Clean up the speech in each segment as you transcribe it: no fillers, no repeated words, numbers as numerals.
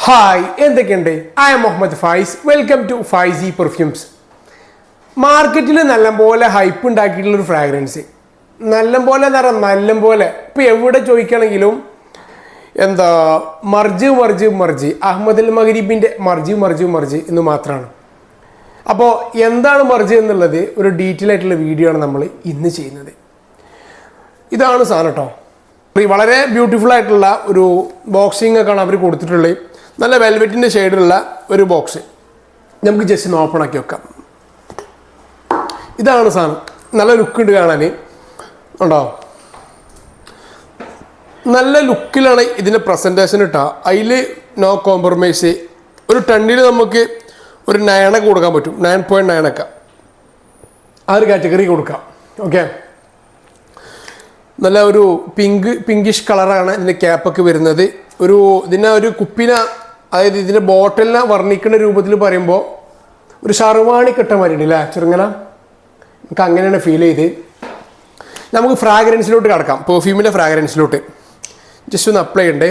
Hi എന്തൊക്കെയുണ്ട്? I am Muhammad Faiz. Welcome to Faizy perfumes. മാർക്കറ്റിൽ നല്ലപോലെ ഹൈപ്പ് ഉണ്ടാക്കിയിട്ടുള്ളൊരു ഫ്രാഗ്രൻസ്, നല്ലപോലെ എന്ന് പറഞ്ഞാൽ നല്ലപോലെ ഇപ്പോൾ എവിടെ ചോദിക്കുകയാണെങ്കിലും എന്താ മർജ് മർജ് മർജ് അഹമ്മദ് അൽ മഗ്രിബിൻ്റെ മർജ് മർജ് മർജ് എന്ന് മാത്രമാണ്. അപ്പോൾ എന്താണ് മർജ് എന്നുള്ളത് ഒരു ഡീറ്റെയിൽ ആയിട്ടുള്ള വീഡിയോ ആണ് നമ്മൾ ഇന്ന് ചെയ്യുന്നത്. ഇതാണ് സാധനം കേട്ടോ. വളരെ ബ്യൂട്ടിഫുൾ ആയിട്ടുള്ള ഒരു ബോക്സിംഗ് ഒക്കെയാണ് അവർ കൊടുത്തിട്ടുള്ളത്. നല്ല വെൽവെറ്റിൻ്റെ ഷെയ്ഡുള്ള ഒരു ബോക്സ്. നമുക്ക് ജസ്റ്റ് ഒന്ന് ഓപ്പൺ ആക്കി വെക്കാം. ഇതാണ് സാധനം. നല്ല ലുക്ക് ഉണ്ട് കാണാൻ, ഉണ്ടോ? നല്ല ലുക്കിലാണ് ഇതിൻ്റെ പ്രസൻറ്റേഷൻ ഇട്ടാൽ. അതിൽ നോ കോംപ്രമൈസ്. ഒരു ടണ്ണിൽ നമുക്ക് ഒരു 9 കൊടുക്കാൻ പറ്റും. 9.9 ഒക്കെ ആ ഒരു കാറ്റഗറി കൊടുക്കാം. ഓക്കെ, നല്ല ഒരു പിങ്കിഷ് കളറാണ് ഇതിൻ്റെ ക്യാപ്പൊക്കെ വരുന്നത്. ഇതിനെ ഒരു കുപ്പിനെ, അതായത് ഇതിൻ്റെ ബോട്ടിലിനെ വർണ്ണിക്കുന്ന രൂപത്തിൽ പറയുമ്പോൾ ഒരു ഷർവാണി കെട്ട മാതിരി അല്ലേ ചെറുങ്ങനെ. നമുക്ക് അങ്ങനെയാണ് ഫീൽ ചെയ്ത്. നമുക്ക് ഫ്രാഗ്രൻസിലോട്ട് കിടക്കാം. പെർഫ്യൂമിൻ്റെ ഫ്രാഗ്രൻസിലോട്ട് ജസ്റ്റ് ഒന്ന് അപ്ലൈ ചെയ്യണ്ടേ.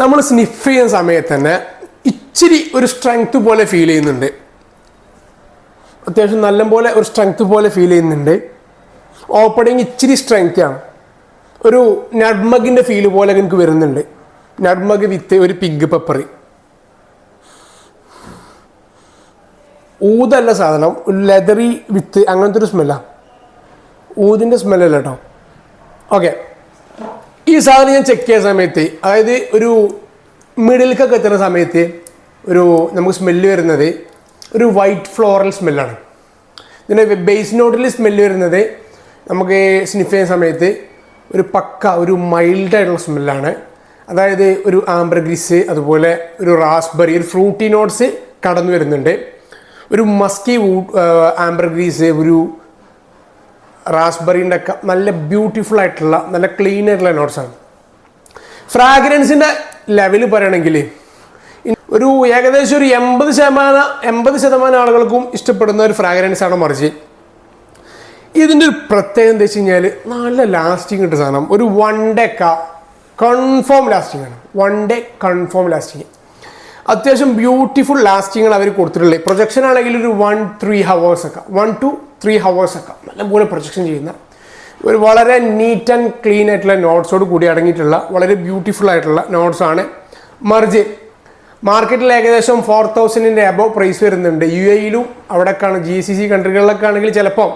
നമ്മൾ സ്നിഫ് ചെയ്യുന്ന സമയത്ത് തന്നെ ഇച്ചിരി ഒരു സ്ട്രെങ്ത് പോലെ ഫീൽ ചെയ്യുന്നുണ്ട്. അത്യാവശ്യം നല്ലപോലെ ഒരു സ്ട്രെങ്ത് പോലെ ഫീൽ ചെയ്യുന്നുണ്ട്. ഓപ്പണിങ് ഇച്ചിരി സ്ട്രെങ്ത് ആണ്. ഒരു നട്മഗിൻ്റെ ഫീല് പോലെ എനിക്ക് വരുന്നുണ്ട്. നട്മഗ് വിത്ത് ഒരു പിങ്ക് പെപ്പർ. ഊതല്ല സാധനം, ഒരു ലെതറി വിത്ത് അങ്ങനത്തെ ഒരു സ്മെല്ലാണ്. ഊതിൻ്റെ സ്മെല്ലല്ല കേട്ടോ. ഓക്കെ, ഈ സാധനം ഞാൻ ചെക്ക് ചെയ്യുന്ന സമയത്ത്, അതായത് ഒരു മിഡിൽക്കൊക്കെ എത്തുന്ന സമയത്ത് നമുക്ക് സ്മെല്ല് വരുന്നത് ഒരു വൈറ്റ് ഫ്ലോറൽ സ്മെല്ലാണ്. ഇതിൻ്റെ ബേസ് നോട്ടിൽ സ്മെല്ല് വരുന്നത് നമുക്ക് സ്നിഫ് ചെയ്യുന്ന സമയത്ത് ഒരു മൈൽഡായിട്ടുള്ള സ്മെല്ലാണ്. അതായത് ഒരു ആംബ്രഗ്രീസ്, അതുപോലെ ഒരു റാസ്ബെറി, ഒരു ഫ്രൂട്ടി നോട്ട്സ് കടന്നു വരുന്നുണ്ട്. ഒരു മസ്കി ആംബ്രഗ്രീസ്, ഒരു റാസ്ബെറിൻ്റെ ഒക്കെ നല്ല ബ്യൂട്ടിഫുൾ ആയിട്ടുള്ള നല്ല ക്ലീൻ ആയിട്ടുള്ള നോട്ട്സാണ്. ഫ്രാഗ്രൻസിൻ്റെ ലെവൽ പറയുകയാണെങ്കിൽ ഒരു ഏകദേശം ഒരു 80% ആളുകൾക്കും ഇഷ്ടപ്പെടുന്ന ഒരു ഫ്രാഗ്രൻസാണ് മർജ്. ഇതിൻ്റെ ഒരു പ്രത്യേകത എന്താ വെച്ച് കഴിഞ്ഞാൽ നല്ല ലാസ്റ്റിംഗ് കിട്ടുന്ന സാധനം. ഒരു 1 ഡേ കൺഫേം ലാസ്റ്റിംഗ് ആണ്. 1 ഡേ കൺഫേം ലാസ്റ്റിംഗ്. അത്യാവശ്യം ബ്യൂട്ടിഫുൾ ലാസ്റ്റിംഗാണ് അവർ കൊടുത്തിട്ടുള്ളത്. പ്രൊജക്ഷൻ ആണെങ്കിൽ ഒരു 1-3 hours ഒക്കെ, 1 to 3 hours ഒക്കെ നല്ലപോലെ പ്രൊജക്ഷൻ ചെയ്യുന്ന ഒരു വളരെ നീറ്റ് ആൻഡ് ക്ലീൻ ആയിട്ടുള്ള നോട്ട്സോട് കൂടി അടങ്ങിയിട്ടുള്ള വളരെ ബ്യൂട്ടിഫുൾ ആയിട്ടുള്ള നോട്ട്സാണ് മർജ്. മാർക്കറ്റിൽ ഏകദേശം 4000 അബവ് പ്രൈസ് വരുന്നുണ്ട്. UAE-യിലും അവിടെയൊക്കെയാണ്, GCC കൺട്രികളിലൊക്കെ ആണെങ്കിൽ ചിലപ്പം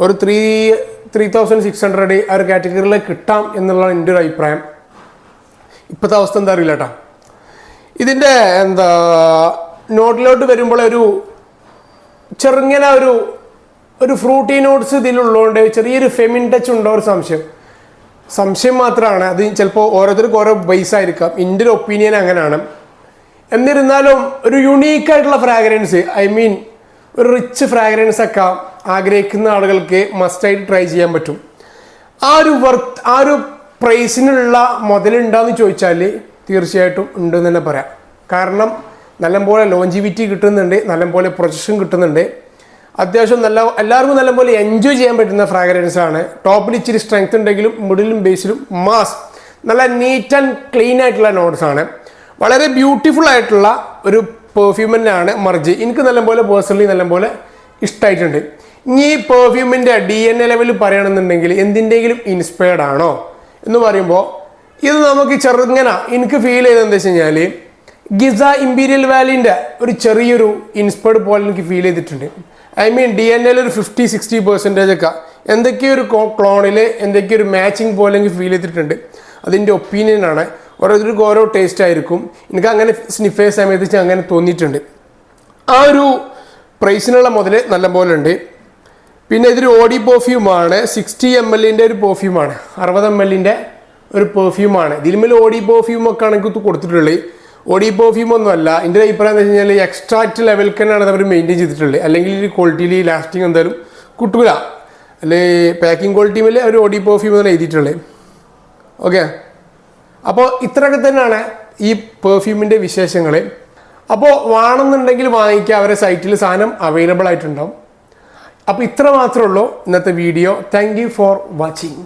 ഒരു 3,600 ആ ഒരു കാറ്റഗറിയിൽ കിട്ടാം എന്നുള്ളതാണ് എൻ്റെ ഒരു അഭിപ്രായം. ഇപ്പോഴത്തെ അവസ്ഥ എന്താ അറിയില്ല കേട്ടോ. ഇതിൻ്റെ നോട്ടിലോട്ട് വരുമ്പോൾ ചെറുങ്ങനെ ഒരു ഫ്രൂട്ടി നോട്ട്സ് ഇതിലുള്ളതുകൊണ്ട് ചെറിയൊരു ഫെമിൻ ടച്ച് ഉണ്ടോ ഒരു സംശയം മാത്രമാണ്. അത് ചിലപ്പോൾ ഓരോരുത്തർക്കും ഓരോ ബേസ് ആയിരിക്കാം. എൻ്റെ ഒരു ഒപ്പീനിയൻ അങ്ങനെയാണ്. എന്നിരുന്നാലും ഒരു യുണീക്കായിട്ടുള്ള ഫ്രാഗ്രൻസ്, ഒരു റിച്ച് ഫ്രാഗ്രൻസ് ഒക്കെ ആഗ്രഹിക്കുന്ന ആളുകൾക്ക് മസ്റ്റായിട്ട് ട്രൈ ചെയ്യാൻ പറ്റും. ആ ഒരു പ്രൈസിനുള്ള മുതലുണ്ടാന്ന് ചോദിച്ചാൽ തീർച്ചയായിട്ടും ഉണ്ടെന്ന് തന്നെ പറയാം. കാരണം നല്ലപോലെ ലോഞ്ചിവിറ്റി കിട്ടുന്നുണ്ട്, നല്ലപോലെ പ്രൊജക്ഷൻ കിട്ടുന്നുണ്ട്. അത്യാവശ്യം എല്ലാവർക്കും നല്ലപോലെ എൻജോയ് ചെയ്യാൻ പറ്റുന്ന ഫ്രാഗ്രൻസ് ആണ്. ടോപ്പിൽ ഇച്ചിരി സ്ട്രെങ്ത് ഉണ്ടെങ്കിലും മിഡിലും ബേസിലും മാസ്, നല്ല നീറ്റ് ആൻഡ് ക്ലീൻ ആയിട്ടുള്ള നോട്ട്സ് ആണ്. വളരെ ബ്യൂട്ടിഫുൾ ആയിട്ടുള്ള ഒരു പെർഫ്യൂം തന്നെയാണ് മർജ്. എനിക്ക് നല്ലപോലെ പേഴ്സണലി നല്ലപോലെ ഇഷ്ടമായിട്ടുണ്ട്. ഇനി ഈ പെർഫ്യൂമിൻ്റെ DNA ലെവൽ പറയുകയാണെന്നുണ്ടെങ്കിൽ എന്തിൻ്റെങ്കിലും ഇൻസ്പയർഡ് ആണോ എന്ന് പറയുമ്പോൾ ഇത് നമുക്ക് എനിക്ക് ഫീൽ ചെയ്തത് എന്താ വെച്ച് കഴിഞ്ഞാൽ ഗിസ ഇമ്പീരിയൽ വാലിൻ്റെ ഒരു ചെറിയൊരു ഇൻസ്പയർഡ് പോലെ എനിക്ക് ഫീൽ ചെയ്തിട്ടുണ്ട്. DNA ഒരു 50-60% ഒക്കെ എന്തൊക്കെയൊരു ക്ലോണിൽ എന്തൊക്കെയൊരു മാച്ചിങ് പോലെ എനിക്ക് ഫീൽ ചെയ്തിട്ടുണ്ട്. അതിൻ്റെ ഒപ്പീനിയനാണ്. ഓരോരുത്തർക്കും ഓരോ ടേസ്റ്റ് ആയിരിക്കും. എനിക്ക് അങ്ങനെ സ്നിഫ് ചെയ്യുന്ന സമയത്ത് അങ്ങനെ തോന്നിയിട്ടുണ്ട്. ആ ഒരു പ്രൈസിനുള്ള മുതൽ നല്ലപോലെ ഉണ്ട്. പിന്നെ ഇതൊരു ഓഡി പെർഫ്യൂമാണ്. 60 ml ഒരു പെർഫ്യൂമാണ്. 60 ml ഒരു പെർഫ്യൂമാണ്. ഇതിന്മേൽ ഓഡി പെർഫ്യൂമൊക്കെ ആണ് എനിക്ക് കൊടുത്തിട്ടുള്ളത്. ഓഡി പെർഫ്യൂം ഒന്നുമല്ല. എൻ്റെ അഭിപ്രായം എന്താ വെച്ച് കഴിഞ്ഞാൽ എക്സ്ട്രാക്റ്റ് ലെവലിൽ തന്നെയാണ് അവർ മെയിൻറ്റെയിൻ ചെയ്തിട്ടുള്ളത്. അല്ലെങ്കിൽ ഈ ക്വാളിറ്റിയിൽ ലാസ്റ്റിംഗ് എന്തായാലും കിട്ടൂല. അല്ലെങ്കിൽ പാക്കിംഗ് ക്വാളിറ്റി മേലെ ഒരു ഓഡി പെർഫ്യൂം എന്നാണ് എഴുതിയിട്ടുള്ളത്. ഓക്കെ, അപ്പോൾ ഇത്രയൊക്കെ തന്നെയാണ് ഈ പെർഫ്യൂമിൻ്റെ വിശേഷങ്ങൾ. അപ്പോൾ വേണമെന്നുണ്ടെങ്കിൽ വാങ്ങിക്കുക. അവരുടെ സൈറ്റിൽ സാധനം അവൈലബിൾ ആയിട്ടുണ്ടാവും. അപ്പോൾ ഇത്ര മാത്രമേ ഉള്ളൂ ഇന്നത്തെ video. Thank you for watching.